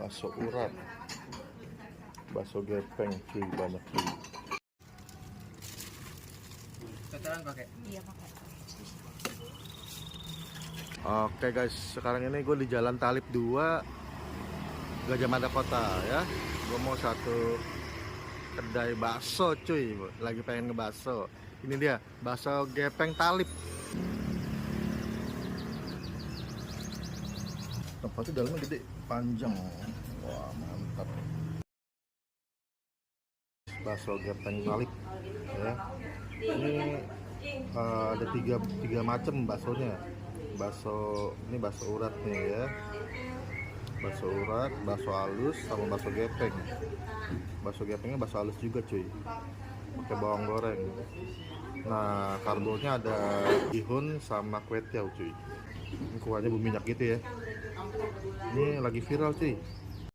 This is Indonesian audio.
bakso urat, bakso gepeng cuy, banyak cuy. Cocolan pakai? Iya pakai. Oke guys, sekarang ini gue di Jalan Talib 2, Gajah Mada Kota ya. Gue mau satu kedai bakso cuy, lagi pengen ngebakso. Ini dia, bakso gepeng Talib. Tempatnya dalamnya gede, panjang. Wah mantap. Bakso gepeng Talib ya. Ini ada tiga macam baksonya. Ini bakso urat nih ya. Bakso urat, bakso halus, sama bakso gepeng. Bakso gepengnya bakso halus juga cuy, pakai bawang goreng. Nah karbonya ada bihun sama kue tiaw cuy. Ini kuahnya berminyak gitu ya. Ini lagi viral cuy,